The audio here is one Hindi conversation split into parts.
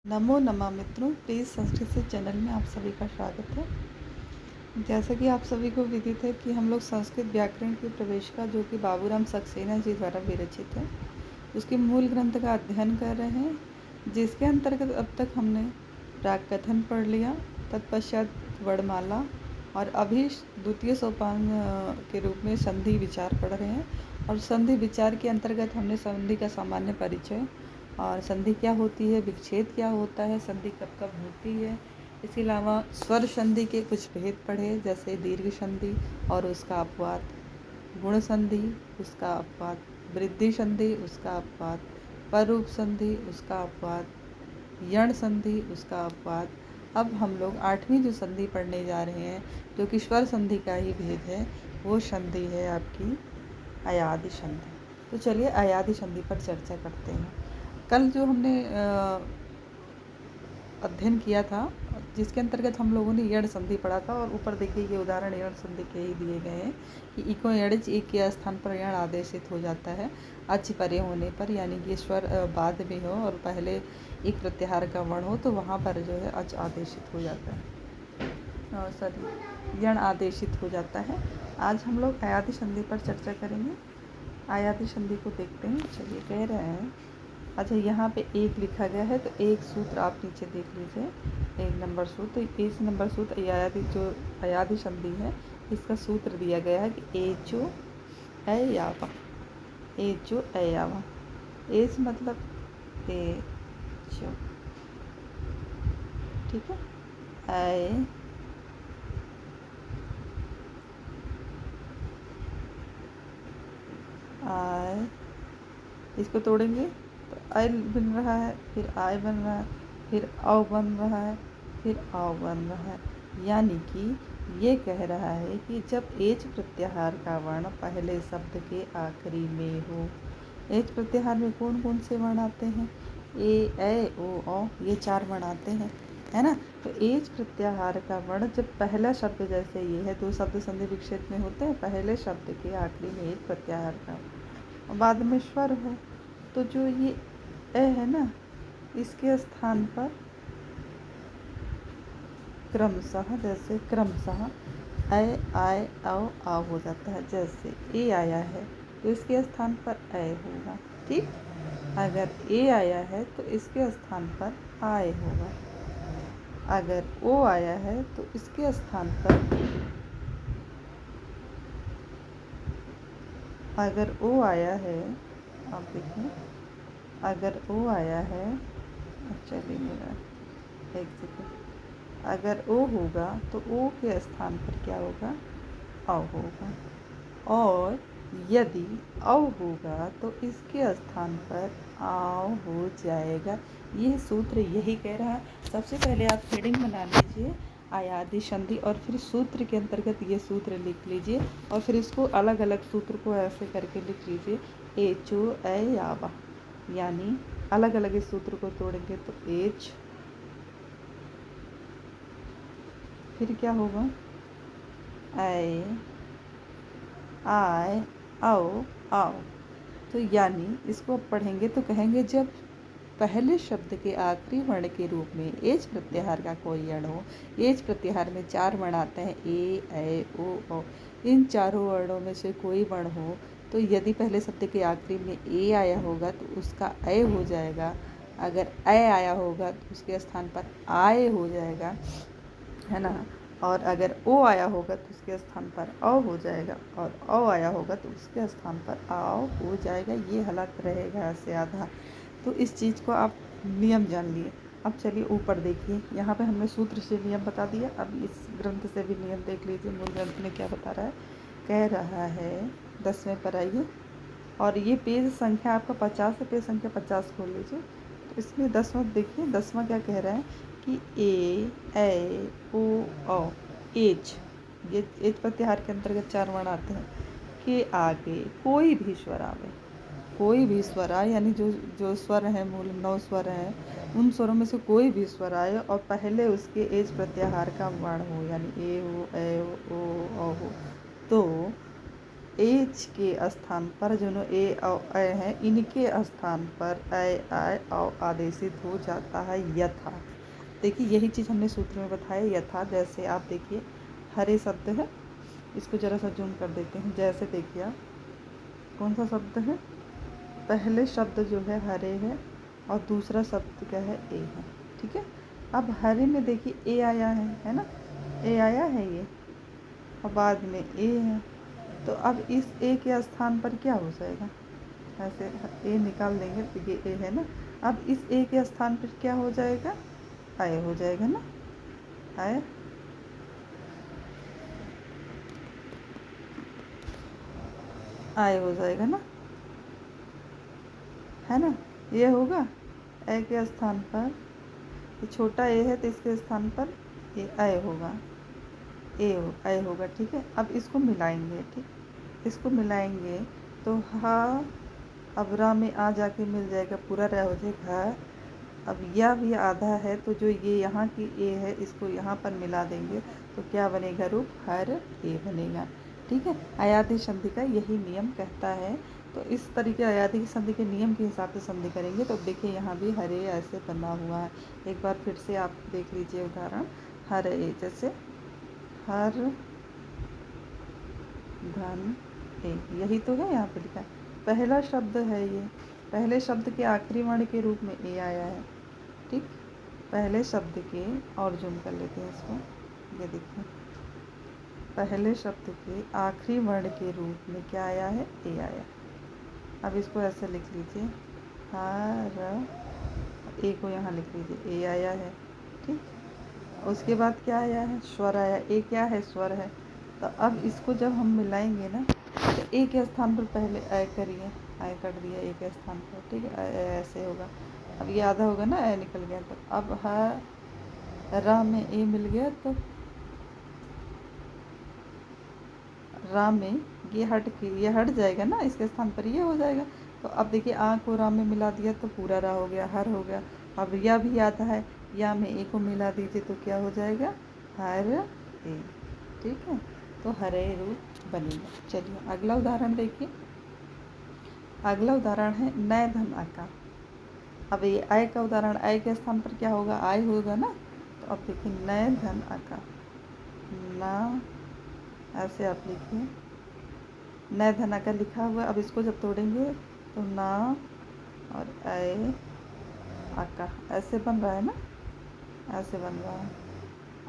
नमो नमः मित्रों, प्लीज़ संस्कृत से चैनल में आप सभी का स्वागत है। जैसा कि आप सभी को विदित है कि हम लोग संस्कृत व्याकरण की प्रवेशिका जो कि बाबूराम सक्सेना जी द्वारा विरचित है, उसके मूल ग्रंथ का अध्ययन कर रहे हैं, जिसके अंतर्गत अब तक हमने प्राक कथन पढ़ लिया, तत्पश्चात वर्णमाला और अभी द्वितीय सोपान के रूप में संधि विचार पढ़ रहे हैं। और संधि विचार के अंतर्गत हमने संधि का सामान्य परिचय और संधि क्या होती है, विच्छेद क्या होता है, संधि कब कब होती है, इसके अलावा स्वर संधि के कुछ भेद पढ़े, जैसे दीर्घ संधि और उसका अपवाद, गुण संधि उसका अपवाद, वृद्धि संधि उसका अपवाद, परूप संधि उसका अपवाद, यण संधि उसका अपवाद। अब हम लोग 8वीं जो संधि पढ़ने जा रहे हैं, जो कि स्वर संधि का ही भेद है, वो संधि है आपकी अयादि संधि। तो चलिए अयादि संधि पर चर्चा करते हैं। कल जो हमने अध्ययन किया था, जिसके अंतर्गत हम लोगों ने यण संधि पढ़ा था, और ऊपर देखिए ये उदाहरण यण संधि के ही दिए गए हैं कि इको यणज एक के स्थान पर यण आदेशित हो जाता है अच परे होने पर, यानी कि स्वर बाद में हो और पहले एक प्रत्याहार का वर्ण हो तो वहाँ पर जो है अच आदेशित हो जाता है, सॉरी यण आदेशित हो जाता है। आज हम लोग अयादि संधि पर चर्चा करेंगे। अयादि संधि को देखते हैं। चलिए कह रहे हैं, अच्छा यहाँ पे एक लिखा गया है तो एक सूत्र आप नीचे देख लीजिए, 1 नंबर सूत्र। 1 नंबर सूत्र अयादि जो अयादि संधि है, इसका सूत्र दिया गया है कि एचो अयावा, एचो अयावा। एच मतलब एचो, ठीक है। ऐ आय, इसको तोड़ेंगे तो आय बन रहा है, फिर आय बन रहा है, फिर औ बन रहा है, फिर औ बन रहा है। यानी कि ये कह रहा है कि जब एच प्रत्याहार का वर्ण पहले शब्द के आखिरी में हो। एच प्रत्याहार में कौन कौन से वर्ण आते हैं? ए ओ औ, ये 4 वर्ण आते हैं, है ना। तो एच प्रत्याहार का वर्ण जब पहला शब्द, जैसे ये है, 2 शब्द संधि विच्छेद में होते हैं, पहले शब्द के आखिरी में एच प्रत्याहार का और बाद में स्वर हो, तो जो ये ए है ना, इसके स्थान पर क्रमशः, जैसे क्रमशः ऐ आय औ आ हो जाता है। जैसे ए आया है तो इसके स्थान पर ऐ होगा, ठीक। अगर ए आया है तो इसके स्थान पर आय होगा। अगर ओ आया है तो इसके स्थान पर, अगर ओ आया है, आप देखिए, अगर ओ आया है, चलिए मेरा एक सेकेंड, अगर ओ होगा तो ओ के स्थान पर क्या होगा? औ होगा। और यदि औ होगा तो इसके स्थान पर आओ हो जाएगा। यह सूत्र यही कह रहा है। सबसे पहले आप हेडिंग बना लीजिए अयादि संधि, और फिर सूत्र के अंतर्गत ये सूत्र लिख लीजिए, और फिर इसको अलग अलग सूत्र को ऐसे करके लिख लीजिए, एचो ऐ यावा, यानी अलग अलग इस सूत्र को तोड़ेंगे तो एच, फिर क्या होगा? ऐ आय आओ आओ। तो यानी इसको अब पढ़ेंगे तो कहेंगे, जब पहले शब्द के आखिरी वर्ण के रूप में एच प्रत्याहार का कोई यण हो। एच प्रत्याहार में 4 वर्ण आते हैं, ए ऐ ओ औ। इन चारों वर्णों में से कोई वर्ण हो तो यदि पहले शब्द के आखिरी में ए आया होगा तो उसका ऐ हो जाएगा। अगर ऐ आया होगा तो उसके स्थान पर आय हो जाएगा, है ना। और अगर ओ आया होगा तो उसके स्थान पर औ हो जाएगा, और औ आया होगा तो उसके स्थान पर आओ हो जाएगा। ये हालत रहेगा से आधा। तो इस चीज़ को आप नियम जान लिए। अब चलिए ऊपर देखिए, यहाँ पे हमने सूत्र से नियम बता दिया। अब इस ग्रंथ से भी नियम देख लीजिए, मूल ग्रंथ में क्या बता रहा है। कह रहा है 10वें पर आइए, और ये पेज संख्या आपका 50 है, पेज संख्या 50 खोल लीजिए। तो इसमें 10वां देखिए, 10वां क्या कह रहा है कि ए ऐ ओ औ, एच, ये एच प्रत्याहार के अंतर्गत 4 वर्ण आते हैं, के आगे कोई भी स्वर आवे। कोई भी स्वर आए, यानी जो जो स्वर हैं, मूल 9 स्वर हैं, उन स्वरों में से कोई भी स्वर आए और पहले उसके एच प्रत्याहार का वर्ण हो, यानी ए हो, ऐ हो, ओ औ हो, तो एच के स्थान पर जो ए और अ है, इनके स्थान पर ऐ आय औ आदेशित हो जाता है यथा। देखिए यही चीज़ हमने सूत्र में बताया यथा। जैसे आप देखिए हरे शब्द है, इसको ज़रा सा जूम कर देते हैं। जैसे देखिए आप कौन सा शब्द है, पहले शब्द जो है हरे है और दूसरा शब्द क्या है, ए है। ठीक है, अब हरे में देखिए ए आया है ना, ए आया है ये, और बाद में ए है। तो अब इस ए के स्थान पर क्या हो जाएगा, ऐसे ए निकाल देंगे तो ये ए है ना। अब इस ए के स्थान पर क्या हो जाएगा, आय हो जाएगा ना, आय आय हो जाएगा ना, है ना। ये होगा ए के स्थान पर, ये छोटा ए है तो इसके स्थान पर ये आय होगा, आय होगा। ठीक है, अब इसको मिलाएंगे। ठीक, इसको मिलाएंगे तो हा, अब रा में आ जाके मिल जाएगा, पूरा रा हो जाएगा। अब यह भी आधा है तो जो ये यहाँ की ए है इसको यहाँ पर मिला देंगे तो क्या बनेगा रूप, हर ए बनेगा। ठीक है, अयादी संधि का यही नियम कहता है। तो इस तरीके अयादी संधि के नियम के हिसाब से संधि करेंगे तो देखिए यहाँ भी हर ए ऐसे बना हुआ है। एक बार फिर से आप देख लीजिए उदाहरण, हर ए, जैसे हर धन ए, यही तो है यहाँ पे लिखा है। पहला शब्द है ये, पहले शब्द के आखिरी वर्ण के रूप में ए आया है। ठीक, पहले शब्द के, और जूम कर लेते हैं इसको, ये देखिए पहले शब्द के आखिरी वर्ण के रूप में क्या आया है, ए आया। अब इसको ऐसे लिख लीजिए, हर ए को यहाँ लिख लीजिए, ए आया है। ठीक, उसके बाद क्या आया है, स्वर आया। ए क्या है, स्वर है। तो अब इसको जब हम मिलाएंगे ना तो ए के स्थान पर पहले ऐ करिए, ऐ कर दिया ए के स्थान पर। ठीक है, ऐसे होगा। अब ये आधा होगा ना, ऐ निकल गया। तो अब रा में ए मिल गया तो रा में ये हट जाएगा ना, इसके स्थान पर ये हो जाएगा। तो अब देखिए आ को रा में मिला दिया तो पूरा रा हो गया, हर हो गया। अब या भी आता है, या में ए को मिला दीजिए तो क्या हो जाएगा, हर ए। ठीक है, तो हरे रूप बनेगा। चलिए अगला उदाहरण देखिए। अगला उदाहरण है नय धन आका। अब ये आय का उदाहरण, आय के स्थान पर क्या होगा, आय होगा ना। तो अब देखिए नय धन आका, ना ऐसे आप लिखिए, नय धन आका लिखा हुआ। अब इसको जब तोड़ेंगे तो ना और ऐ आका ऐसे बन रहा है ना, ऐसे बन रहा है,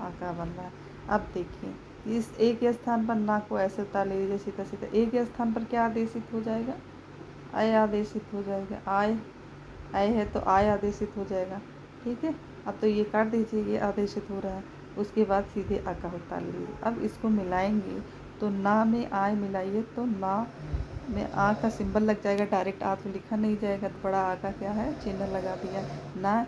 आका बन रहा है। अब देखिए इस ए के स्थान पर ना को ऐसे उतार लीजिए सीधा सीधा, ए के स्थान पर क्या आदेशित हो जाएगा, आय आदेशित हो जाएगा। आय है तो आय आदेशित हो जाएगा। ठीक है, अब तो ये काट दीजिए, ये आदेशित हो रहा है। उसके बाद सीधे आका उतार लीजिए। अब इसको मिलाएंगे तो ना में आय मिलाइए तो ना में आ का सिंबल लग जाएगा, डायरेक्ट आ तो लिखा नहीं जाएगा, तो बड़ा आ का क्या है, चिन्ह लगा दिया। ना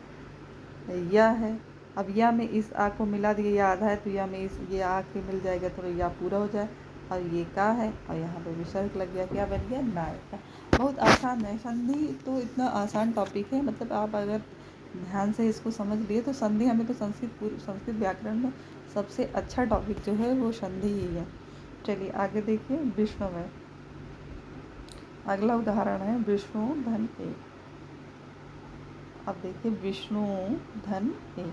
या है, अब या में इस आ को मिला दिया, या आधा है तो या में इस ये आ के मिल जाएगा तो या पूरा हो जाए। और ये का है और यहाँ पे विसर्ग लग गया, क्या बन गया, नायका। बहुत आसान है संधि, तो इतना आसान टॉपिक है, मतलब आप अगर ध्यान से इसको समझ लिए तो संधि, हमें तो संस्कृत व्याकरण में सबसे अच्छा टॉपिक जो है वो संधि ही है। चलिए आगे देखिए, विष्णु में अगला उदाहरण है विष्णु धन ए। अब देखिए विष्णु धन ए,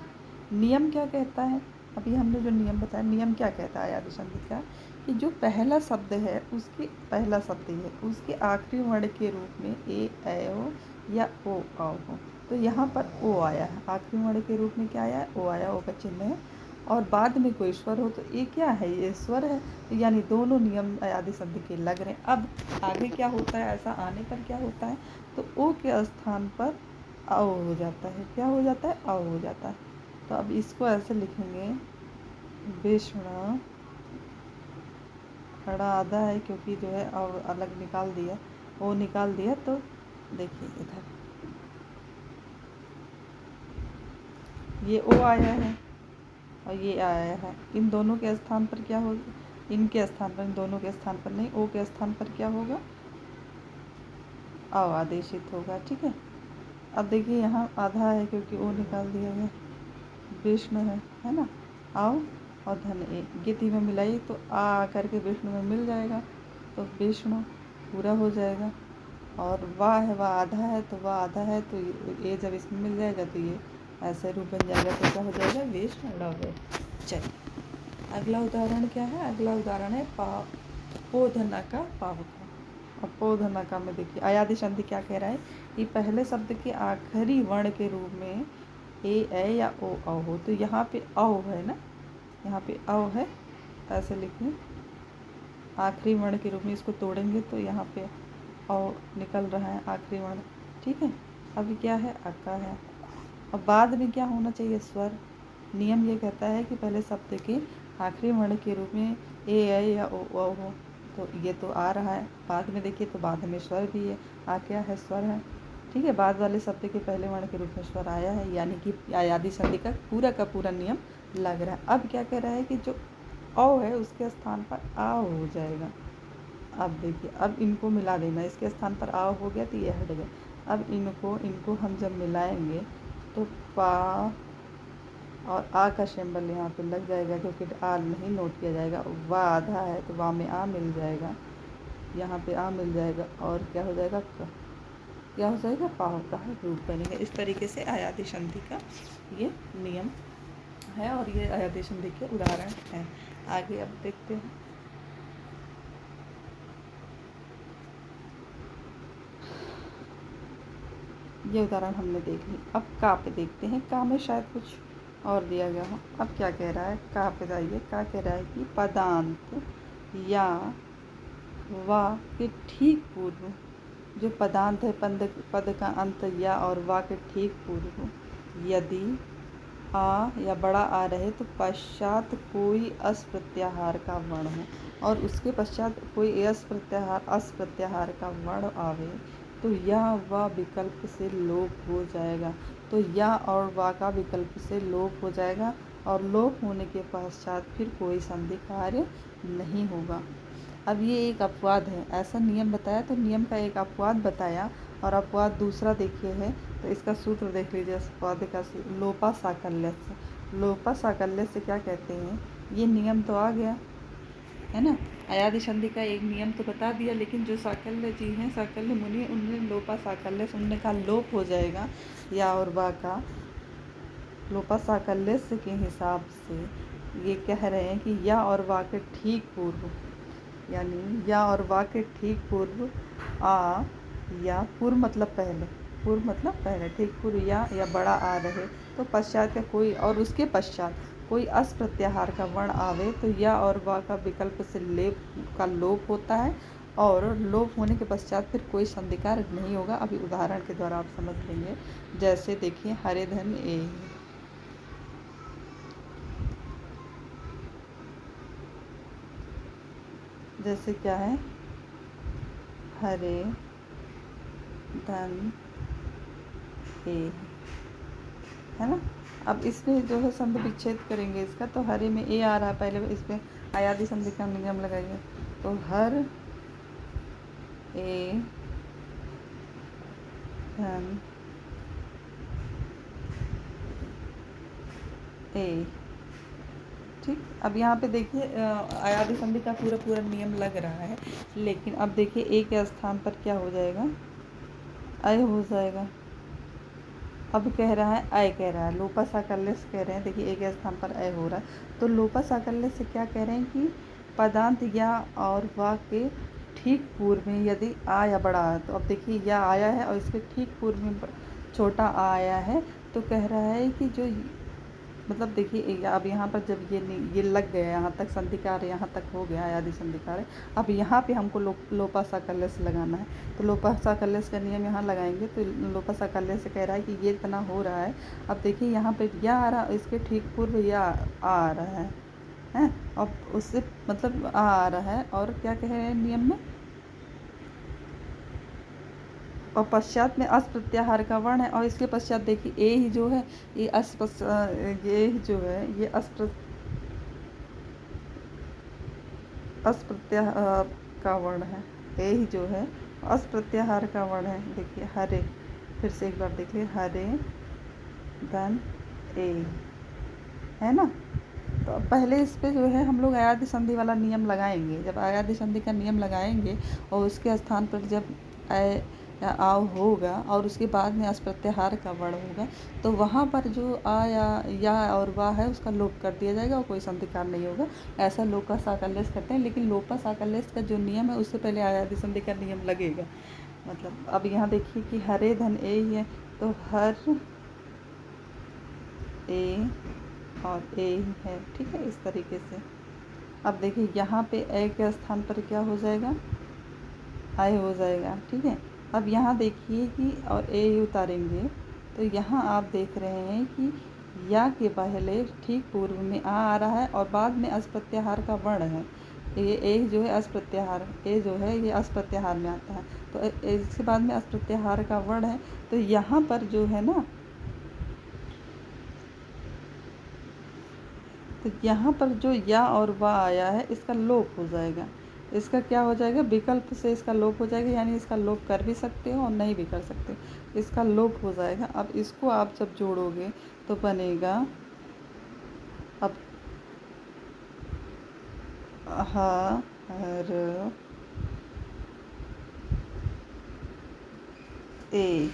नियम क्या कहता है, अभी हमने जो नियम बताया, नियम क्या कहता है आदि संधि का, कि जो पहला शब्द है उसके, पहला शब्द है उसके आखिरी वर्ण के रूप में ए ऐ ओ या ओ आओ हो। तो यहाँ पर ओ आया है, आखिरी वर्ण के रूप में क्या आया है, ओ आया, ओ का चिन्ह है। और बाद में कोई स्वर हो तो ये क्या है, ये स्वर है। तो यानी दोनों नियम आदि संधि के लग रहे हैं। अब आगे क्या होता है, ऐसा आने पर क्या होता है, तो ओ के स्थान पर आओ हो जाता है, क्या हो जाता है, आओ हो जाता है। तो अब इसको ऐसे लिखेंगे, विष्णु, खड़ा आधा है क्योंकि जो है और अलग निकाल दिया, वो निकाल दिया। तो देखिए इधर ये ओ आया है और ये आया है, इन दोनों के स्थान पर क्या होगा, इनके स्थान पर, इन दोनों के स्थान पर नहीं, ओ के स्थान पर क्या होगा, आओ आदेशित होगा। ठीक है, अब देखिए यहाँ आधा है क्योंकि ओ निकाल दिया गया, विष्णु है ना, आओ और धन ए, ये तीनों मिलाई तो आ करके विष्णु में मिल जाएगा। तो विष्णु पूरा हो जाएगा। और वाह है, वाह आधा है, तो वाह आधा है, तो ये जब इसमें मिल जाएगा तो ये ऐसे रूप बन जाएगा, तो क्या हो जाएगा, विष्णु। चलिए अगला उदाहरण क्या है, अगला उदाहरण है पोधना का पावका। अब पोधना का में देखिए अयादि संधि क्या कह रहा है कि पहले शब्द के आखिरी वर्ण के रूप में ए या ओ औ हो। तो यहाँ पे औ है ना, यहाँ पे औ है, ऐसे लिखें आखिरी वर्ण के रूप में, इसको तोड़ेंगे तो यहाँ पे औ निकल रहा है आखिरी वर्ण, ठीक है। अभी क्या है, अक्का है। अब बाद में क्या होना चाहिए, स्वर। नियम ये कहता है कि पहले शब्द के आखिरी वर्ण के रूप में ए या ओ हो, तो ये तो आ रहा है। बाद में देखिए तो बाद में स्वर भी है, आ क्या है, स्वर है, ठीक है। बाद वाले शब्द के पहले वर्ण के रूप में स्वर आया है, यानी कि अयादि संधि का पूरा नियम लग रहा है। अब क्या कह रहा है कि जो औ है उसके स्थान पर आ हो जाएगा। अब देखिए, अब इनको मिला देना, इसके स्थान पर आ हो गया तो ये हट गया। अब इनको हम जब मिलाएंगे तो पा और आ का सिंबल यहाँ पे लग जाएगा, क्योंकि आ नहीं नोट किया जाएगा। वाह आधा है तो वाह में आ मिल जाएगा, यहाँ पे आ मिल जाएगा, और क्या हो जाएगा, क्या हो जाएगा, पाव का रूप बनेगा। इस तरीके से अयादि संधि का ये नियम है, और ये अयादि संधि के उदाहरण हैं। आगे अब देखते हैं। ये उदाहरण हमने देख ली। अब का पे देखते हैं। का में शायद कुछ और दिया गया हो। अब क्या कह रहा है, का पे जाइए। का कह रहा है कि पदांत या वा के ठीक पूर्व, जो पदांत है पद का अंत या और वा के ठीक पूर्व यदि आ या बड़ा आ रहे तो पश्चात कोई अस प्रत्याहार का वर्ण हो, और उसके पश्चात कोई अस प्रत्याहार का वर्ण आवे तो यह व विकल्प से लोप हो जाएगा। तो यह और वा का विकल्प से लोप हो जाएगा, और लोप होने के पश्चात फिर कोई संधि कार्य नहीं होगा। अब ये एक अपवाद है, ऐसा नियम बताया तो नियम का एक अपवाद बताया, और अपवाद दूसरा देखिए है, तो इसका सूत्र देख लीजिए। अपवाद का लोपा साकल्य से, लोपा साकल्य से क्या कहते हैं, ये नियम तो आ गया है ना, अयादि संधि का एक नियम तो बता दिया, लेकिन जो साकल्य जी हैं, साकल्य मुनि, उनने लोपा साकल्य से, उनने कहा लोप हो जाएगा या और बा का। लोपा साकल्य से के हिसाब से ये कह रहे हैं कि या और वा के ठीक पूर्व, यानी या और वा के ठीक पूर्व आ या पूर्व मतलब पहले ठीक पूर्व या बड़ा आ रहे तो पश्चात का कोई, और उसके पश्चात कोई अस प्रत्याहार का वर्ण आवे तो या और वा का विकल्प से लोप होता है, और लोप होने के पश्चात फिर कोई संधिकार नहीं होगा। अभी उदाहरण के द्वारा आप समझ लेंगे। जैसे देखिए, हरे धन ए, जैसे क्या है, हरे धन ए, है ना। अब इसमें जो है संधि विच्छेद करेंगे इसका, तो हरे में ए आ रहा है, पहले इसमें अयादि संधि का नियम लगाइए। तो हर ए धन ए, ठीक। अब यहाँ पे देखिए अयादि संधि का पूरा नियम लग रहा है, लेकिन अब देखिए ए के स्थान पर क्या हो जाएगा, अय हो जाएगा। अब कह रहा है अय, कह रहा है लोपा साकल्य से कह रहे हैं, देखिए एक स्थान पर अय हो रहा है, तो लोपा साकल्य से क्या कह रहे हैं कि पदांत या और वा के ठीक पूर्व में यदि आ या बड़ा है, तो अब देखिए या आया है और इसके ठीक पूर्व में छोटा आ आया है, तो कह रहा है कि जो मतलब देखिए अब यहाँ पर जब ये लग गया, यहाँ तक संधिकार यहाँ तक हो गया अयादि संधिकार, अब यहाँ पे हमको लोपा साकल्य से लगाना है। तो लोपा साकल्य का नियम यहाँ लगाएंगे, तो लोपा साकल्य से कह रहा है कि ये इतना हो रहा है। अब देखिए यहाँ पे या आ रहा, इसके ठीक पूर्व या आ रहा है, अब उससे मतलब आ रहा है, और क्या कह रहे हैं नियम में, और पश्चात में अस प्रत्याहार का वर्ण है, और इसके पश्चात देखिए ए ही जो है ये ये जो है ये अस प्रत्याहार का वर्ण है। ए ही जो है अस प्रत्याहार का वर्ण है। देखिए हरे, फिर से एक बार देखिए, हरे धन ए, है ना। तो अब पहले इस पे जो है हम लोग अयादि संधि वाला नियम लगाएंगे। जब अयादि संधि का नियम लगाएंगे और उसके स्थान पर जब अय या आव होगा और उसके बाद में अस प्रत्याहार का वर्ण होगा, तो वहाँ पर जो आ या और वाह है उसका लोप कर दिया जाएगा और कोई संधिकार नहीं होगा। ऐसा लोका साकल्यस्थ करते हैं, लेकिन लोपा साकल्यस्थ का जो नियम है उससे पहले अयादि संधि का नियम लगेगा। मतलब अब यहाँ देखिए कि हरे धन ए ही है, तो हर ए और ए ही है, ठीक है, इस तरीके से। अब देखिए यहाँ पे ए के स्थान पर क्या हो जाएगा, आय हो जाएगा, ठीक है। अब यहाँ देखिए कि और ए ही उतारेंगे, तो यहाँ आप देख रहे हैं कि या के पहले ठीक पूर्व में आ रहा है और बाद में अस प्रत्याहार का वर्ण है। ये ए जो है अस प्रत्याहार, ए जो है ये अस प्रत्याहार में आता है, तो इसके बाद में अस प्रत्याहार का वर्ण है। तो यहाँ पर जो है ना, तो यहाँ पर जो या और वा आया है इसका लोप हो जाएगा। इसका क्या हो जाएगा, विकल्प से इसका लोप हो जाएगा, यानी इसका लोप कर भी सकते हो और नहीं भी कर सकते, इसका लोप हो जाएगा। अब इसको आप जब जोड़ोगे तो बनेगा, अब हर ए,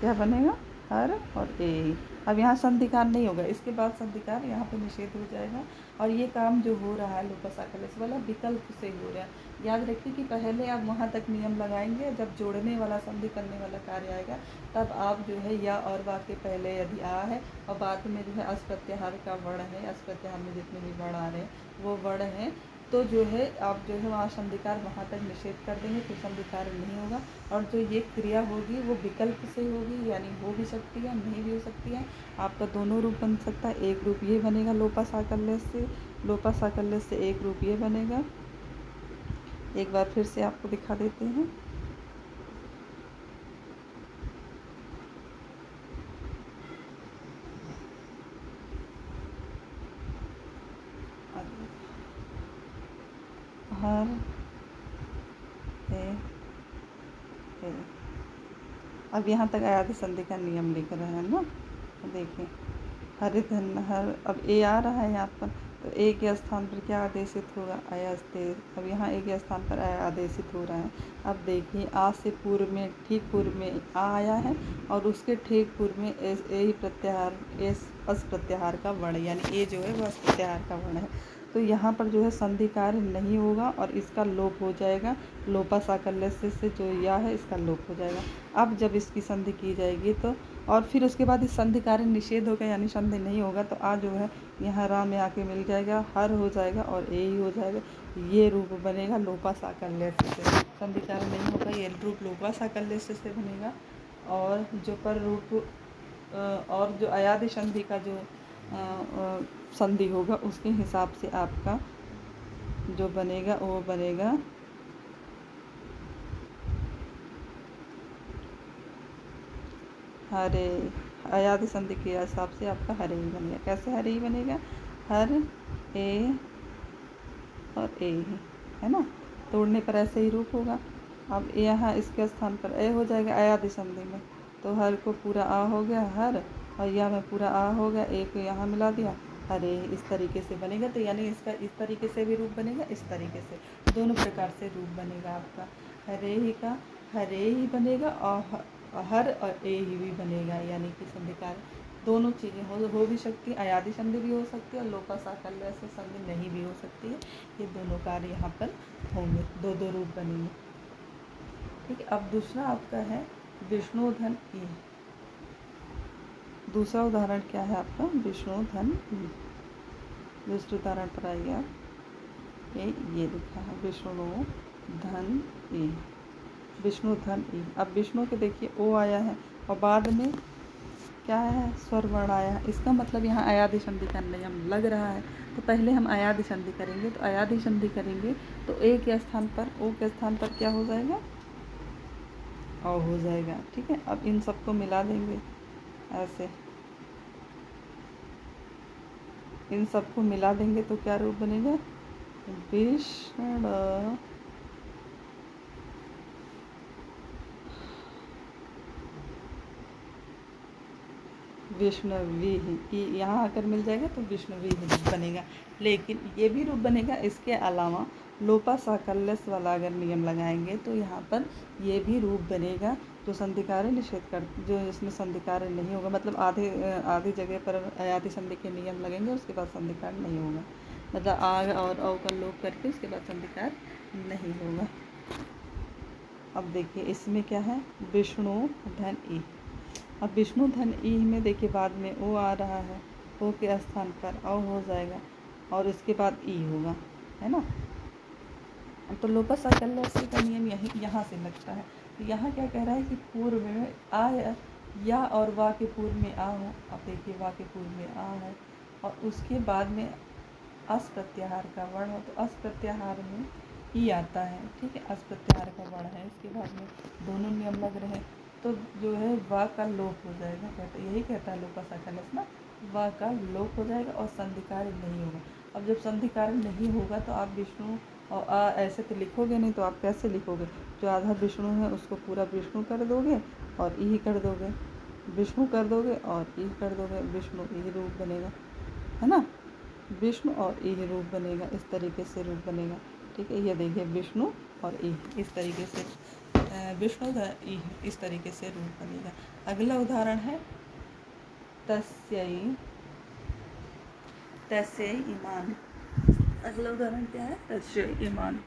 क्या बनेगा, हर और ए। अब यहाँ संधिकार नहीं होगा, इसके बाद संधिकार यहाँ पे निषेध हो जाएगा। और ये काम जो हो रहा है लोपा साकल्यस्थ वाला विकल्प से हो रहा है। याद रखिए कि पहले आप वहाँ तक नियम लगाएंगे, जब जोड़ने वाला संधि करने वाला कार्य आएगा तब आप जो है या और वा के पहले यदि आ है और बाद में जो है अस प्रत्याहार का वर्ण है, अस प्रत्याहार में जितने भी वर्ण आ रहे हैं वो वर्ण हैं, तो जो है आप जो है वहाँ संधिकार वहाँ तक निषेध कर देंगे तो संधिकार नहीं होगा। और जो ये क्रिया होगी वो विकल्प से होगी, यानी हो भी सकती है नहीं भी हो सकती है। आपका दोनों रूप बन सकता है, एक रूप ये बनेगा लोपा साकल्यस्थ से, लोपा साकल्यस्थ से एक रूप ये बनेगा। एक बार फिर से आपको दिखा देते हैं। हर ए, ए। अब यहाँ तक अयादि संधि का नियम लिख रहे हैं ना, देखिए हरित धन हर, अब ए आ रहा है यहाँ पर, तो ए के स्थान पर क्या आदेशित होगा, अयास्ते। अब यहाँ ए के स्थान पर अय आदेशित हो रहा है। अब देखिए आ से पूर्व में, ठीक पूर्व में आ आया है और उसके ठीक पूर्व में ए ही प्रत्याहार, एस अस प्रत्याहार का वर्ण, यानी ए जो है वह अस प्रत्याहार का वर्ण है। तो यहाँ पर जो है संधि कार्य नहीं होगा और इसका लोप हो जाएगा। लोपा साकल्यस्थ से जो या है इसका लोप हो जाएगा। अब जब इसकी संधि की जाएगी तो, और फिर उसके बाद इस संधि कार्य निषेध होगा, यानी संधि नहीं होगा, तो आ जो है यहाँ रा में आके मिल जाएगा, हर हो जाएगा और ए ही हो जाएगा। ये रूप बनेगा लोपा साकल्यस्थ से। संधि कार्य नहीं होगा, ये रूप लोपा साकल्यस्थ से बनेगा। और जो पर रूप और जो अयादि संधि का जो संधि होगा उसके हिसाब से आपका जो बनेगा वो बनेगा हरे। अयादि संधि के हिसाब से आपका हरे ही बनेगा। कैसे हरे ही बनेगा, हर ए और ए ही, है ना, तोड़ने पर ऐसे ही रूप होगा। अब यहाँ इसके स्थान पर ए हो जाएगा अयादि संधि में, तो हर को पूरा आ हो गया हर, और यह में पूरा आ हो गया, ए को यहाँ मिला दिया, हरे, इस तरीके से बनेगा। तो यानी इसका इस तरीके से भी रूप बनेगा, इस तरीके से, दोनों प्रकार से रूप बनेगा आपका। हरे ही का हरे ही बनेगा और हर और ए ही भी बनेगा, यानी कि संधिकार दोनों चीज़ें हो भी सकती है, अयादि संधि भी हो सकती है और लोपा साकल्यस्थ संधि नहीं भी हो सकती है। ये दोनों कार्य यहाँ पर होंगे, दो दो रूप बनेंगे, ठीक है। अब दूसरा आपका है विष्णुधन ई। दूसरा उदाहरण क्या है आपका, विष्णुधन ई। दूसरे उदाहरण पर आइए आप, ये लिखा है विष्णुधन ई, विष्णुधन ई। अब विष्णु के देखिए ओ आया है और बाद में क्या है, स्वर वर्ण आया है। इसका मतलब यहाँ अयादि संधि का नियम लग रहा है। तो पहले हम अयादि संधि करेंगे, तो अयादि संधि करेंगे तो ए के स्थान पर, ओ के स्थान पर क्या हो जाएगा, औ हो जाएगा, ठीक है। अब इन सबको मिला देंगे ऐसे, इन सबको मिला देंगे तो क्या रूप बनेगा, विष्णु विष्णवी ही यहाँ आकर मिल जाएगा तो विष्णवी ही रूप बनेगा। लेकिन ये भी रूप बनेगा, इसके अलावा लोपा साकल्यस वाला अगर नियम लगाएंगे तो यहाँ पर ये भी रूप बनेगा जो संधिकार्य निषेध कर, जो इसमें संधिकार्य नहीं होगा, मतलब आधी जगह पर आदि संधि के नियम लगेंगे, उसके बाद संधिकार्य नहीं होगा, मतलब आग और अव का लोप करके उसके बाद संधिकार्य नहीं होगा। अब देखिए इसमें क्या है, विष्णु धन ई। अब विष्णु धन ई में देखिए बाद में ओ आ रहा है, ओ के स्थान पर अ हो जाएगा और इसके बाद ई होगा, है ना। तो लोपा साकल्य का नियम यहाँ से लगता है। तो यहाँ क्या कह रहा है कि पूर्व में आ या और वा के पूर्व में आ हो। अब देखिए वा के पूर्व में आ है और उसके बाद में अस प्रत्याहार का वर्ण हो तो अस प्रत्याहार में ई आता है, ठीक है। अस प्रत्याहार का वर्ण है, इसके बाद में दोनों नियम लग रहे हैं तो जो है वा का लोप हो जाएगा, कहते यही कहता है लोपा साकल्य ना, वा का लोप हो जाएगा और संधिकार्य नहीं होगा। अब जब संधिकार्य नहीं होगा तो आप विष्णु और आ ऐसे तो लिखोगे नहीं, तो आप कैसे लिखोगे, जो आधा विष्णु है उसको पूरा विष्णु कर दोगे और ई कर दोगे, विष्णु कर दोगे और ई कर दोगे, विष्णु ई रूप बनेगा, है ना। विष्णु और ई रूप बनेगा, इस तरीके से रूप बनेगा, ठीक है। ये देखिए विष्णु और ई इस तरीके से, विष्णु ई इस तरीके से रूप बनेगा। अगला उदाहरण है तस्यै ईमान। अगला उदाहरण क्या है, तस्यै ईमान।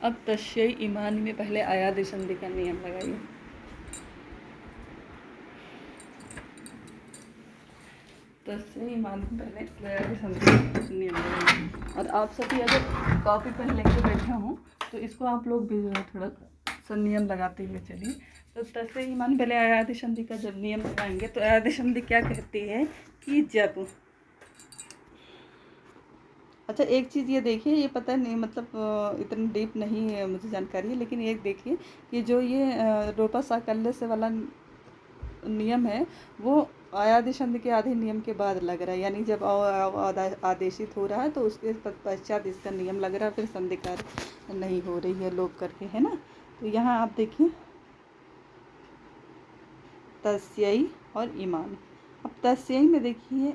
अब तस्यै ईमान में पहले अयादि संधि का नियम लगाइए। तस्यै ईमान में पहले अयादि संधि का नियम लगाइए। और आप सभी अगर कॉपी पेन लेके बैठे हों तो इसको आप लोग भी जो है थोड़ा सा नियम लगाते हुए चलिए। तो तस्यै ईमान पहले अयादि संधि का जब नियम लगाएंगे तो अयादि संधि क्या कहती है कि जब, अच्छा एक चीज़ ये देखिए, ये पता नहीं मतलब इतना डीप नहीं है मुझे जानकारी है, लेकिन एक देखिए कि जो ये लोपा साकल्य से वाला नियम है वो अयादि संधि के आधे नियम के बाद लग रहा है, यानी जब आदेशित हो रहा है तो उसके पश्चात इसका नियम लग रहा है, फिर संधिकार्य नहीं हो रही है लोप करके, है ना। तो यहाँ आप देखिए तस्यै और ईमान। अब तस्यै में देखिए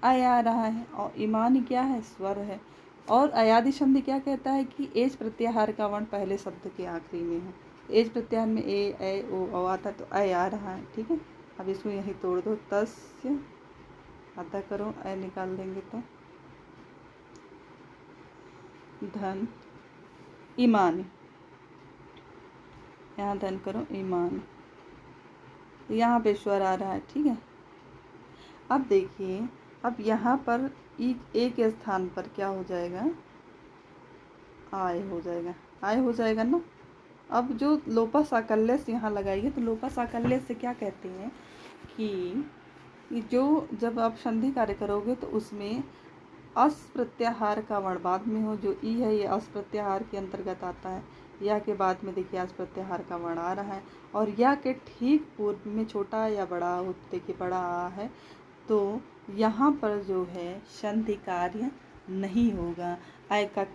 आय आ रहा है और ईमान क्या है, स्वर है। और अयादि संधि क्या कहता है कि एज प्रत्याहार का वर्ण पहले शब्द के आखिरी में है। एज प्रत्याहार में ए ओ आता तो अय आ रहा है, ठीक है। अब इसको यहीं तोड़ दो, तस्य आधा करो, अय निकाल देंगे तो धन ईमान, यहाँ धन करो ईमान, यहाँ पे स्वर आ रहा है, ठीक है। अब देखिए अब यहाँ पर ए के स्थान पर क्या हो जाएगा, आय हो जाएगा, आय हो जाएगा ना। अब जो लोपा साकल्य से यहाँ लगाइए तो लोपा साकल्य से क्या कहते हैं कि जो जब आप संधि कार्य करोगे तो उसमें अस प्रत्याहार का वर्ण बाद में हो, जो ई है ये अस प्रत्याहार के अंतर्गत आता है। या के बाद में देखिए अस प्रत्याहार का वर्ण आ रहा है और या के ठीक पूर्व में छोटा या बड़ा हो, देखिए बड़ा आ है तो यहाँ पर जो है संधि कार्य नहीं होगा। आय का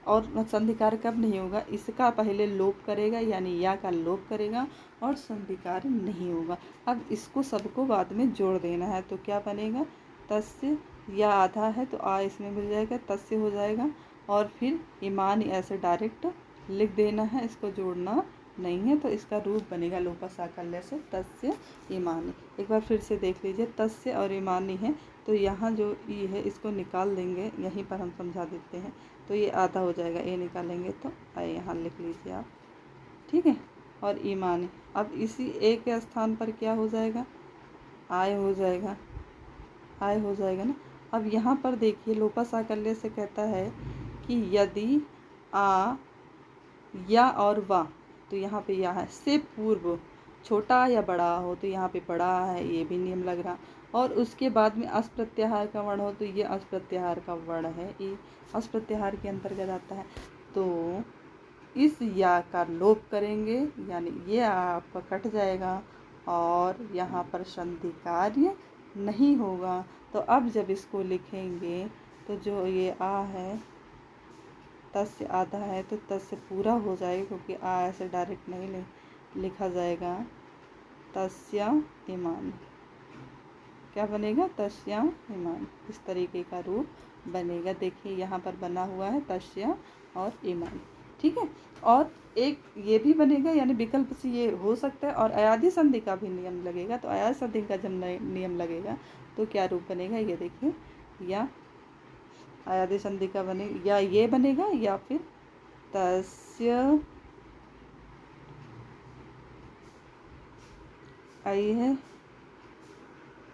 और संधि कार्य कब नहीं होगा, इसका पहले लोप करेगा यानी या का लोप करेगा और संधि कार्य नहीं होगा। अब इसको सबको बाद में जोड़ देना है तो क्या बनेगा, तस्य, या आधा है तो आ इसमें मिल जाएगा, तस्य हो जाएगा और फिर ईमान ऐसे डायरेक्ट लिख देना है, इसको जोड़ना नहीं है। तो इसका रूप बनेगा लोपा साकल्य से तस्य ईमानी। एक बार फिर से देख लीजिए, तस्य और ईमानी है तो यहाँ जो ई है इसको निकाल देंगे, यहीं पर हम समझा देते हैं। तो ये आधा हो जाएगा, ए निकालेंगे तो आए यहाँ लिख लीजिए आप, ठीक है। और ईमानी, अब इसी ए के स्थान पर क्या हो जाएगा, आय हो जाएगा, आय हो जाएगा ना। अब यहाँ पर देखिए लोपा साकल्य से कहता है कि यदि आ या और वा, तो यहाँ पे या है से पूर्व छोटा या बड़ा हो तो यहाँ पे बड़ा है, ये भी नियम लग रहा। और उसके बाद में अस प्रत्याहार का वर्ण हो तो ये अस प्रत्याहार का वर्ण है, ये अस प्रत्याहार के अंतर्गत आता है। तो इस या का लोप करेंगे यानी ये आपका कट जाएगा और यहाँ पर संधि कार्य नहीं होगा। तो अब जब इसको लिखेंगे तो जो ये आ है तस्य आधा है तो तस्य पूरा हो जाएगा, क्योंकि आ ऐसे डायरेक्ट नहीं लिखा जाएगा। तस्य ईमान क्या बनेगा, तस्या ईमान, इस तरीके का रूप बनेगा। देखिए यहाँ पर बना हुआ है तस्या और ईमान, ठीक है। और एक ये भी बनेगा, यानी विकल्प से ये हो सकता है, और अयादी संधि का भी नियम लगेगा। तो अयादी संधि का जब नियम लगेगा तो क्या रूप बनेगा, ये देखिए, या अयादी संधि का बने, या ये बनेगा, या फिर तस्य आई है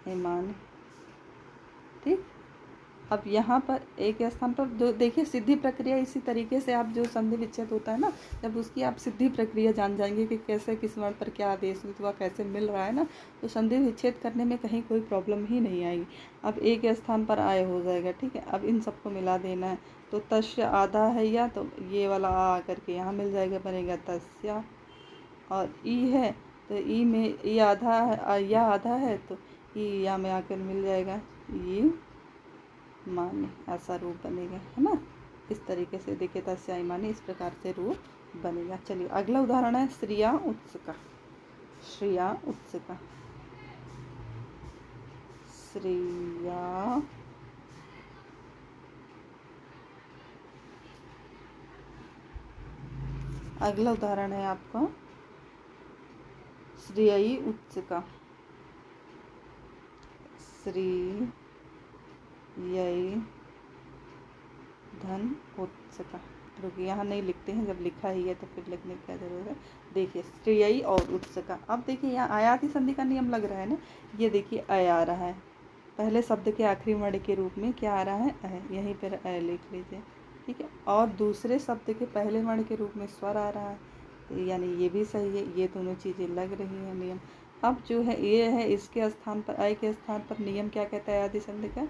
ईमान, ठीक। अब यहाँ पर एक स्थान पर जो देखिए सिद्धि प्रक्रिया, इसी तरीके से आप जो संधि विच्छेद होता है ना, जब उसकी आप सिद्धि प्रक्रिया जान जाएंगे कि कैसे किस वर्ण पर क्या आदेश हुआ, कैसे मिल रहा है ना, तो संधि विच्छेद करने में कहीं कोई प्रॉब्लम ही नहीं आएगी। अब एक स्थान पर आय हो जाएगा, ठीक है। अब इन सबको मिला देना है, तो तस्य आधा है, या तो ये वाला आ करके यहाँ मिल जाएगा, बनेगा तस्या। और ई है तो ई में ई आधा है, या आधा है तो ई या में आकर मिल जाएगा, ये माने, ऐसा रूप बनेगा, है ना। इस तरीके से देखिए तस्या माने, इस प्रकार से रूप बनेगा। चलिए अगला उदाहरण है श्रिया उत्सुका। श्रिया उत्सुका, श्रिया अगला उदाहरण है आपका श्रेयी उत्सुका। श्री यई धन उत्सुका, रुकिए यहाँ नहीं लिखते हैं, जब लिखा ही है तो फिर लिखने की क्या जरूरत है। देखिए श्रेयी और उत्सुका, अब देखिए यहाँ आयाति संधि का नियम लग रहा है ना। ये देखिए अय आ रहा है, पहले शब्द के आखिरी वर्ण के रूप में क्या आ रहा है, अय, यहीं पर अय लिख लीजिए, ठीक है। और दूसरे शब्द के पहले वर्ण के रूप में स्वर आ रहा है, तो यानी ये भी सही है, ये दोनों चीज़ें लग रही हैं नियम। अब जो है ये है, इसके स्थान पर अय के स्थान पर नियम क्या कहता है आदि संधि का,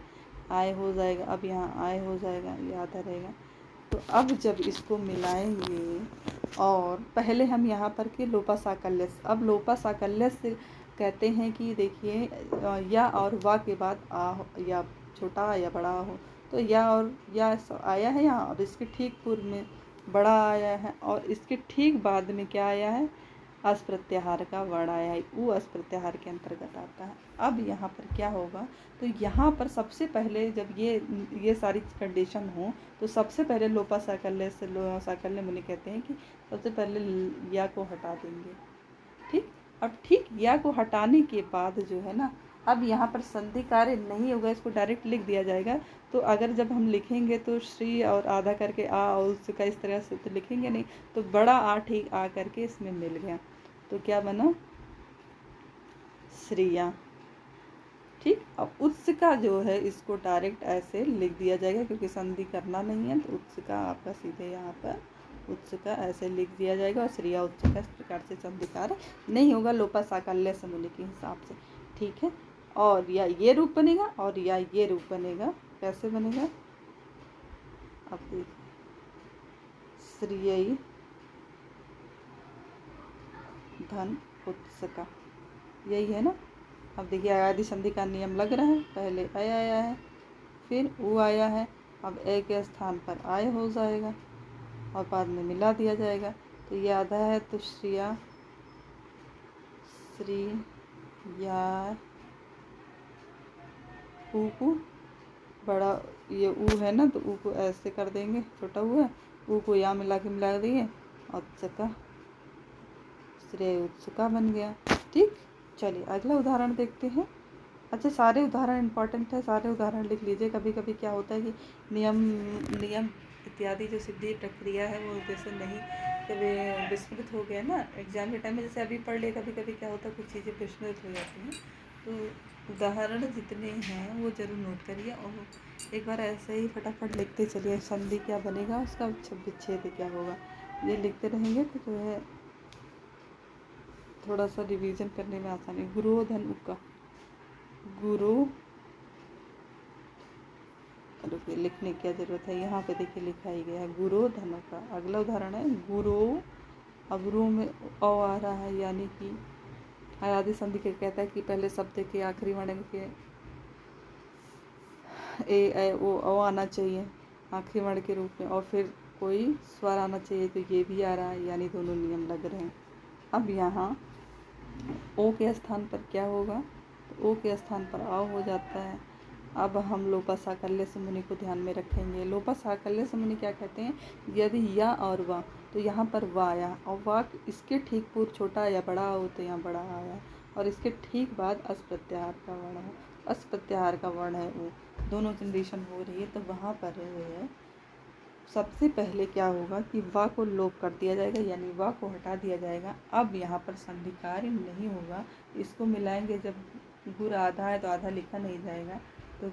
आय हो जाएगा। अब यहाँ आय हो जाएगा, ये आता रहेगा। तो अब जब इसको मिलाएंगे, और पहले हम यहाँ पर के लोपा साकल्य, अब लोपा साकल्य से कहते हैं कि देखिए या और वा के बाद आ, या छोटा या बड़ा हो, तो या और या आया है यहाँ, और इसके ठीक पूर्व में बड़ा आया है, और इसके ठीक बाद में क्या आया है, अस प्रत्याहार का वर्ण आया है, वो अस प्रत्याहार के अंतर्गत आता है। अब यहाँ पर क्या होगा, तो यहाँ पर सबसे पहले जब ये सारी कंडीशन हो, तो सबसे पहले लोपा साकल्य से साकल्य मुनि कहते हैं कि सबसे पहले या को हटा देंगे, ठीक। अब ठीक या को हटाने के बाद जो है ना, अब यहाँ पर संधि कार्य नहीं होगा, इसको डायरेक्ट लिख दिया जाएगा। तो अगर जब हम लिखेंगे तो श्री और आधा करके आ और उसका इस तरह से तो लिखेंगे नहीं, तो बड़ा आ ठीक आ करके इसमें मिल गया, तो क्या बना, श्रिया, ठीक। अब उत्सुका जो है इसको डायरेक्ट ऐसे लिख दिया जाएगा, क्योंकि संधि करना नहीं है, तो उत्सुका आपका सीधे यहाँ पर उत्सुका ऐसे लिख दिया जाएगा, और श्रिया उत्सुका इस प्रकार से संधि कार्य नहीं होगा लोपा साकल्य समूह के हिसाब से, ठीक है। और या ये रूप बनेगा, और या ये रूप बनेगा, कैसे बनेगा, अब देखिए श्रियई धन उत्सुका, यही है ना। अब देखिए अयादि संधि का नियम लग रहा है, पहले अय आया है, फिर उ आया है, अब ए के स्थान पर आय हो जाएगा, और बाद में मिला दिया जाएगा। तो ये आधा है, तो श्रिया, श्री या ऊ को बड़ा, ये ऊ है ना, तो ऊ को ऐसे कर देंगे, छोटा ऊ है, ऊ को यहाँ मिला देंगे, उत्सुका, श्रेय उत्सुका बन गया, ठीक। चलिए अगला उदाहरण देखते हैं। अच्छा सारे उदाहरण इम्पॉर्टेंट है, सारे उदाहरण लिख लीजिए। कभी कभी क्या होता है कि नियम इत्यादि जो सिद्धि प्रक्रिया है वो जैसे नहीं, कभी विस्मृत हो गया ना एग्जाम के टाइम में, जैसे अभी पढ़ लिए, कभी कभी क्या होता है कुछ चीज़ें विस्मृत हो जाती हैं। तो उदाहरण जितने हैं वो ज़रूर नोट करिए, और एक बार ऐसे ही फटाफट लिखते चलिए, संधि क्या बनेगा, उसका विच्छेद क्या होगा, ये लिखते रहेंगे तो जो है थोड़ा सा रिवीजन करने में आसानी। गुरु धन उका, गुरु, रुकिए लिखने की क्या जरूरत है, यहाँ पे देखिए लिखा ही गया है गुरु धन का। अगला उदाहरण है गुरु, अब रू में अ आ रहा है, यानी कि अयादि संधि के कहता है कि पहले शब्द के आखिरी वर्ण के ए ओ आना चाहिए आखिरी वर्ण के रूप में, और फिर कोई स्वर आना चाहिए, तो ये भी आ रहा है, यानी दोनों नियम लग रहे हैं। अब यहाँ ओ के स्थान पर क्या होगा, ओ के स्थान पर आओ हो जाता है। अब हम लोपा साकल्य समूनि को ध्यान में रखेंगे। लोपा साकल्य समूनि क्या कहते हैं? यदि या और वा, तो यहाँ पर वा आया और वा इसके ठीक पूर्व छोटा या बड़ा हो तो यहाँ बड़ा आया, और इसके ठीक बाद अस प्रत्याहार का वर्ण हो। अस प्रत्याहार का वर्ण है वो, दोनों कंडीशन हो रही है, तो वहाँ पर है सबसे पहले क्या होगा कि वा को लोप कर दिया जाएगा, यानी वा को हटा दिया जाएगा। अब यहाँ पर संधि कार्य नहीं होगा। इसको मिलाएंगे, जब गुर आधा है तो आधा लिखा नहीं जाएगा, तो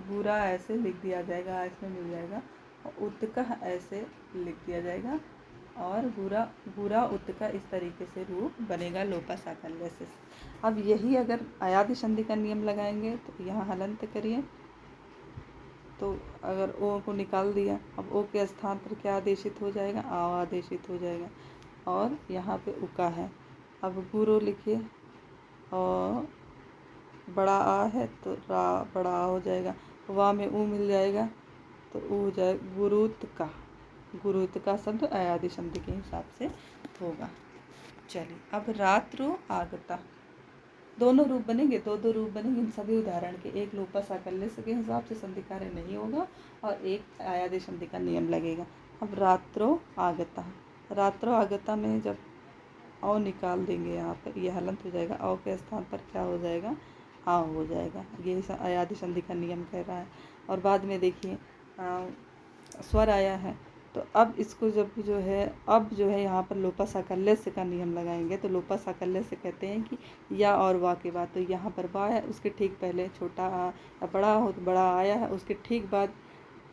गुरा ऐसे लिख दिया जाएगा, इसमें मिल जाएगा, और उत्कह ऐसे लिख दिया जाएगा, और गुरा उत्कह इस तरीके से रूप बनेगा लोपा साकल्य से। अब यही अगर अयादि संधि का नियम लगाएंगे तो यहाँ हलंत करिए, तो अगर ओ को निकाल दिया, अब ओ के स्थान पर क्या आदेशित हो जाएगा? आ आदेशित हो जाएगा, और यहाँ पे उका है। अब गुरु लिखिए, और बड़ा आ है तो रा बड़ा आ हो जाएगा, वा में ऊ मिल जाएगा तो ऊ हो जाएगा गुरुत्का। गुरुत्का शब्द अयादि संधि के हिसाब से होगा। चलिए, अब रात्रो आगता, दोनों रूप बनेंगे, दो रूप बनेंगे इन सभी उदाहरण के। एक लोपा साकल्य के हिसाब से संधि कार्य नहीं होगा, और एक अयादि संधि का नियम लगेगा। अब रात्रो आगता, रात्रो आगता में जब औ निकाल देंगे, यहाँ पर यह हलंत हो जाएगा, औ के स्थान पर क्या हो जाएगा? आ हो जाएगा। ये अयादि संधि का नियम कह रहा है। और बाद में देखिए स्वर आया है, तो अब इसको जब अब जो है यहाँ पर लोपा साकल्य से का नियम लगाएंगे, तो लोपा साकल्य से कहते हैं कि या और वा के बाद, तो यहाँ पर वा है, उसके ठीक पहले छोटा आ या बड़ा हो तो बड़ा आया है, उसके ठीक बाद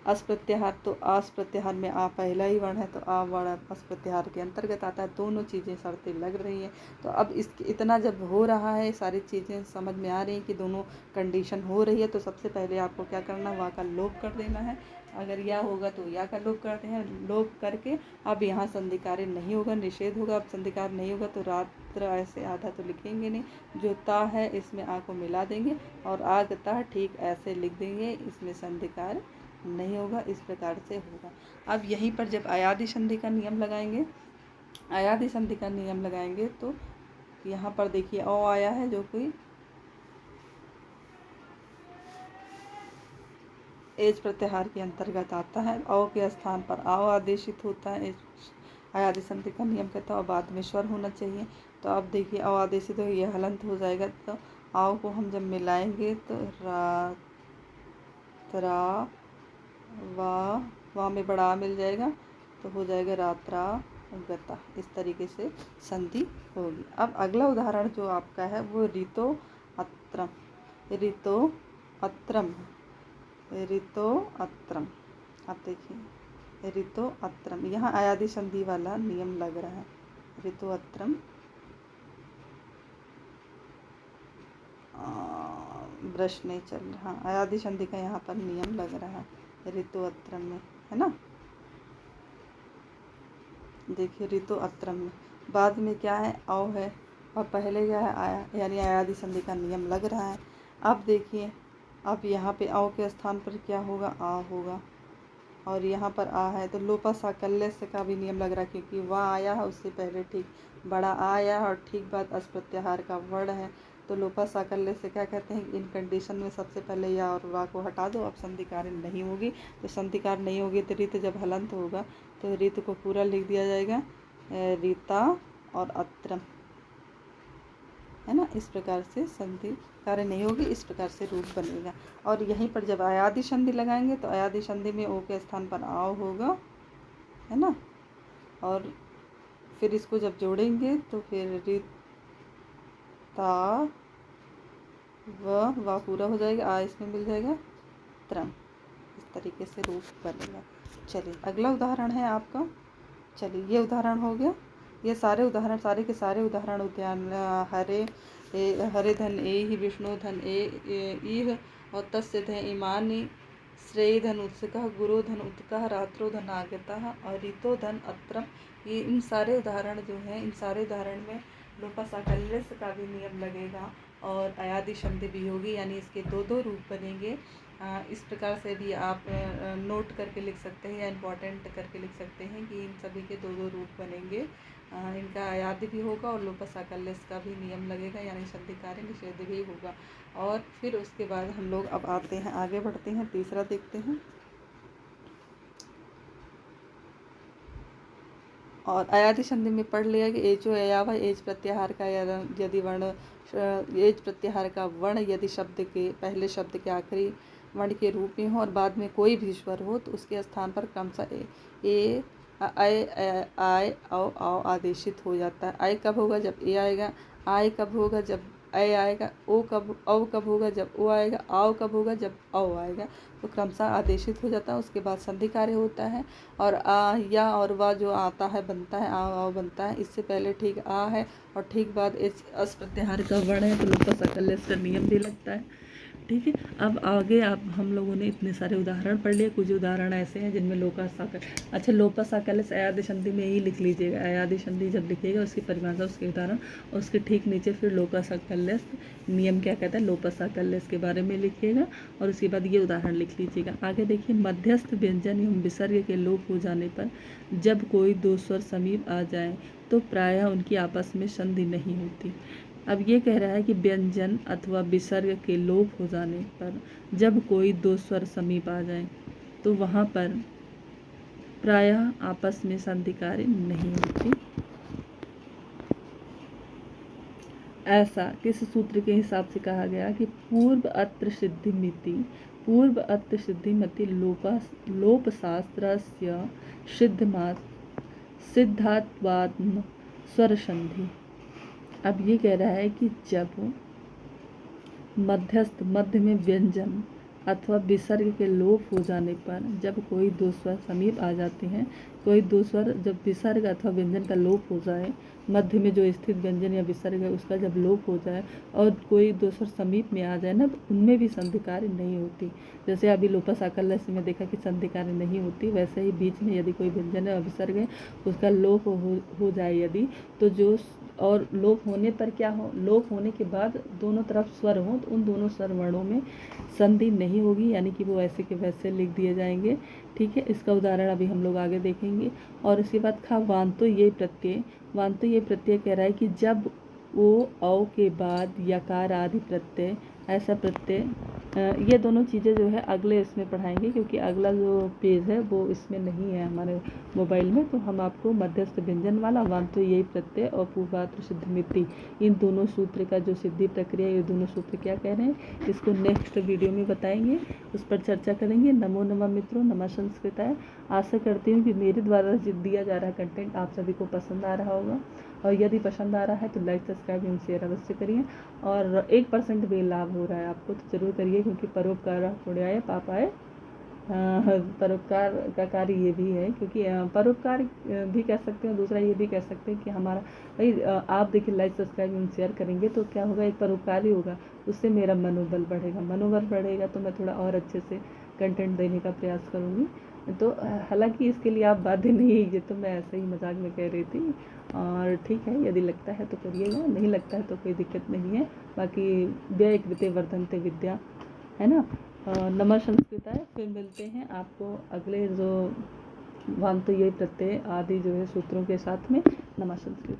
अस प्रत्याहार, तो आस प्रत्याहार में आ पहला ही वर्ण है, तो आ वर्ण अस प्रत्याहार के अंतर्गत आता है। दोनों चीज़ें शर्तें लग रही हैं। तो अब इतना जब हो रहा है, सारी चीज़ें समझ में आ रही हैं कि दोनों कंडीशन हो रही है, तो सबसे पहले आपको क्या करना, वा का लोप कर देना है। अगर या होगा तो या का लोप करते हैं, लोप करके अब यहाँ संधि कार्य नहीं होगा, निषेध होगा। अब संधि कार्य नहीं होगा तो रात्र ऐसे आधा तो लिखेंगे नहीं, जो ता है इसमें आ को मिला देंगे, और आगता ठीक ऐसे लिख देंगे, इसमें संधि कार्य नहीं होगा। इस प्रकार से होगा। अब यहीं पर जब अयादि संधि का नियम लगाएंगे, अयादि संधि का नियम लगाएंगे, तो यहाँ पर देखिए औ आया है, जो कोई एज प्रत्याहार के अंतर्गत आता है। औ के स्थान पर आओ आदेशित होता है, अयादि संधि का नियम कहता है, और बाद में स्वर होना चाहिए। तो अब देखिए औ आदेशित हो, यह हलंत हो जाएगा, तो आओ को हम जब मिलाएंगे तो रात्रा वा में बड़ा आ मिल जाएगा, तो हो जाएगा रात्रा गता। इस तरीके से संधि होगी। अब अगला उदाहरण जो आपका है वो ऋतो अत्रम, ऋतो अत्रम, ऋतो अत्रम। अब देखिए ऋतो अत्रम, यहाँ अयादि संधि वाला नियम लग रहा है। ऋतो अत्रम ब्रश नहीं चल रहा, अयादि संधि का यहाँ पर नियम लग रहा है ऋतो अत्रम में, है ना। देखिए ऋतो अत्रम में बाद में क्या है? औ है, और पहले क्या है? आया, यानी अयादि संधि का नियम लग रहा है। अब देखिए, अब यहाँ पे औ के स्थान पर क्या होगा? आ होगा, और यहाँ पर आ है, तो लोपा साकल्य से का भी नियम लग रहा है, क्योंकि वह आया है उससे पहले ठीक बड़ा आया है, और ठीक बाद अस प्रत्याहार का वर्ण है। तो लोपा साकल्य से क्या कहते हैं? इन कंडीशन में सबसे पहले या और वा को हटा दो। अब संधि कार्य नहीं होगी, तो संधि कार्य नहीं होगी तो ऋत जब हलंत होगा तो ऋत को पूरा लिख दिया जाएगा, रीता और अत्रम, है ना। इस प्रकार से संधि कार्य नहीं होगी, इस प्रकार से रूप बनेगा। और यहीं पर जब अयादि संधि लगाएंगे तो अयादि संधि में ओ के स्थान पर आओ होगा, है ना। और फिर इसको जब जोड़ेंगे तो फिर रीता व पूरा हो जाएगा, आ इसमें मिल जाएगा त्रम। इस तरीके से रूप बनेगा। चलिए अगला उदाहरण है आपका। चलिए ये उदाहरण हो गया। ये सारे उदाहरण, सारे के सारे उदाहरण उद्यान हरे धन ए ही विष्णु धन इह और तस्य धन इमानी श्रेय धन उत्सुकः गुरु धन उत्कः रात्रो धन आगतः और ऋतो धन अत्रम। ये इन सारे उदाहरण जो हैं, इन सारे उदाहरण में लोपा साकल्य का भी नियम लगेगा और अयादि संधि भी होगी, यानी इसके दो दो रूप बनेंगे। इस प्रकार से भी आप नोट करके लिख सकते हैं या इम्पॉर्टेंट करके लिख सकते हैं कि इन सभी के दो दो रूप बनेंगे। इनका अयादि भी होगा और लोपस साकल्यस का भी नियम लगेगा, यानी संधि कार्य निषेध भी होगा। और फिर उसके बाद हम लोग अब आते हैं, आगे बढ़ते हैं, तीसरा देखते हैं। और अयादि संधि में पढ़ लिया कि एचो अयावा एच प्रत्याहार का यदि वर्ण एच प्रत्याहार का वर्ण यदि शब्द के पहले शब्द के आखिरी वर्ण के रूप में हो और बाद में कोई भी स्वर हो तो उसके स्थान पर क्रमशः ए आय औ आदेशित हो जाता है। आय कब होगा? जब ए आएगा। आय कब होगा? जब ऐ आएगा। ओ कब होगा? जब ओ आएगा। आओ कब होगा? जब औ आएगा। तो क्रमशः आदेशित हो जाता है। उसके बाद संधि कार्य होता है और आ या और वा जो आता है बनता है, आओ बनता है। इससे पहले ठीक आ है और ठीक बाद एच अस प्रत्याहार का वर्ण है तो लोपस साकल्यस का नियम भी लगता है। ठीक है, अब आगे आप हम लोगों ने इतने सारे उदाहरण पढ़ लिए। कुछ उदाहरण ऐसे हैं जिनमें लोपस साकल्यस अयादि संधि में ही लिख लीजिएगा। अयादि संधि जब लिखिएगा उसकी परिभाषा, उसके उदाहरण और उसके ठीक नीचे फिर लोपस साकल्यस नियम क्या कहता है, लोपस साकल्यस के बारे में लिखिएगा और उसके बाद ये उदाहरण लिख लीजिएगा। आगे देखिए, मध्यस्थ व्यंजन एवं विसर्ग के लोप हो जाने पर जब कोई दो स्वर समीप आ जाए तो प्रायः उनकी आपस में संधि नहीं होती। अब ये कह रहा है कि व्यंजन अथवा विसर्ग के लोप हो जाने पर जब कोई दो स्वर समीप आ जाए तो वहाँ पर प्रायः आपस में संधि कार्य नहीं होती। ऐसा किस सूत्र के हिसाब से कहा गया कि पूर्व अत्र सिद्धिमति लोप शास्त्रस्य सिद्धात्वात्म स्वर संधि। अब ये कह रहा है कि जब मध्य में व्यंजन अथवा विसर्ग के लोप हो जाने पर जब कोई दो स्वर समीप आ जाते हैं, कोई दो स्वर जब विसर्ग अथवा व्यंजन का लोप हो जाए, मध्य में जो स्थित व्यंजन या विसर्ग है उसका जब लोप हो जाए और कोई दो स्वर समीप में आ जाए ना, तो उनमें भी संधि कार्य नहीं होती। जैसे अभी लोपस साकल्यस में देखा कि संधि कार्य नहीं होती, वैसे ही बीच में यदि कोई व्यंजन या विसर्ग है उसका लोप हो जाए यदि, तो जो और लोप होने पर क्या हो, लोप होने के बाद दोनों तरफ स्वर हो तो उन दोनों स्वर वर्णों में संधि नहीं होगी, यानी कि वो ऐसे के वैसे लिख दिए जाएंगे। ठीक है, इसका उदाहरण अभी हम लोग आगे देखेंगे। और उसके बाद वांतो ये प्रत्यय कह रहा है कि जब ओ औ के बाद यकार आदि प्रत्यय, ऐसा प्रत्यय, ये दोनों चीज़ें जो है अगले इसमें पढ़ाएंगे क्योंकि अगला जो पेज है वो इसमें नहीं है हमारे मोबाइल में। तो हम आपको मध्यस्थ व्यंजन वाला वांतो यही प्रत्यय और पूर्वात्र सिद्धिमिति, इन दोनों सूत्र का जो सिद्धि प्रक्रिया, ये दोनों सूत्र क्या कह रहे हैं इसको नेक्स्ट वीडियो में बताएंगे, उस पर चर्चा करेंगे। नमो नमः मित्रों, नमः संस्कृताय। आशा करती हूँ कि मेरे द्वारा दिया जा रहा कंटेंट आप सभी को पसंद आ रहा होगा और यदि पसंद आ रहा है तो लाइक सब्सक्राइब एवं शेयर अवश्य करिए। और 1% भी लाभ हो रहा है आपको तो जरूर करिए, क्योंकि परोपकार पुण्याय पापाय, परोपकार का कार्य ये भी है, क्योंकि परोपकार भी कह सकते हैं, दूसरा ये भी कह सकते हैं कि हमारा भाई आप देखिए लाइक सब्सक्राइब एवं शेयर करेंगे तो क्या होगा, एक परोपकार ही होगा, उससे मेरा मनोबल बढ़ेगा तो मैं थोड़ा और अच्छे से कंटेंट देने का प्रयास करूँगी। तो हालांकि इसके लिए आप बाध्य नहीं, ये तो मैं ऐसे ही मजाक में कह रही थी। और ठीक है, यदि लगता है तो करिएगा, नहीं लगता है तो कोई दिक्कत नहीं है। बाकी व्यय कृते वर्धन्ते विद्या, है ना। नमः संस्कृताय। फिर मिलते हैं आपको अगले जो वांतो ये प्रत्यय आदि जो है सूत्रों के साथ में। नमः संस्कृत।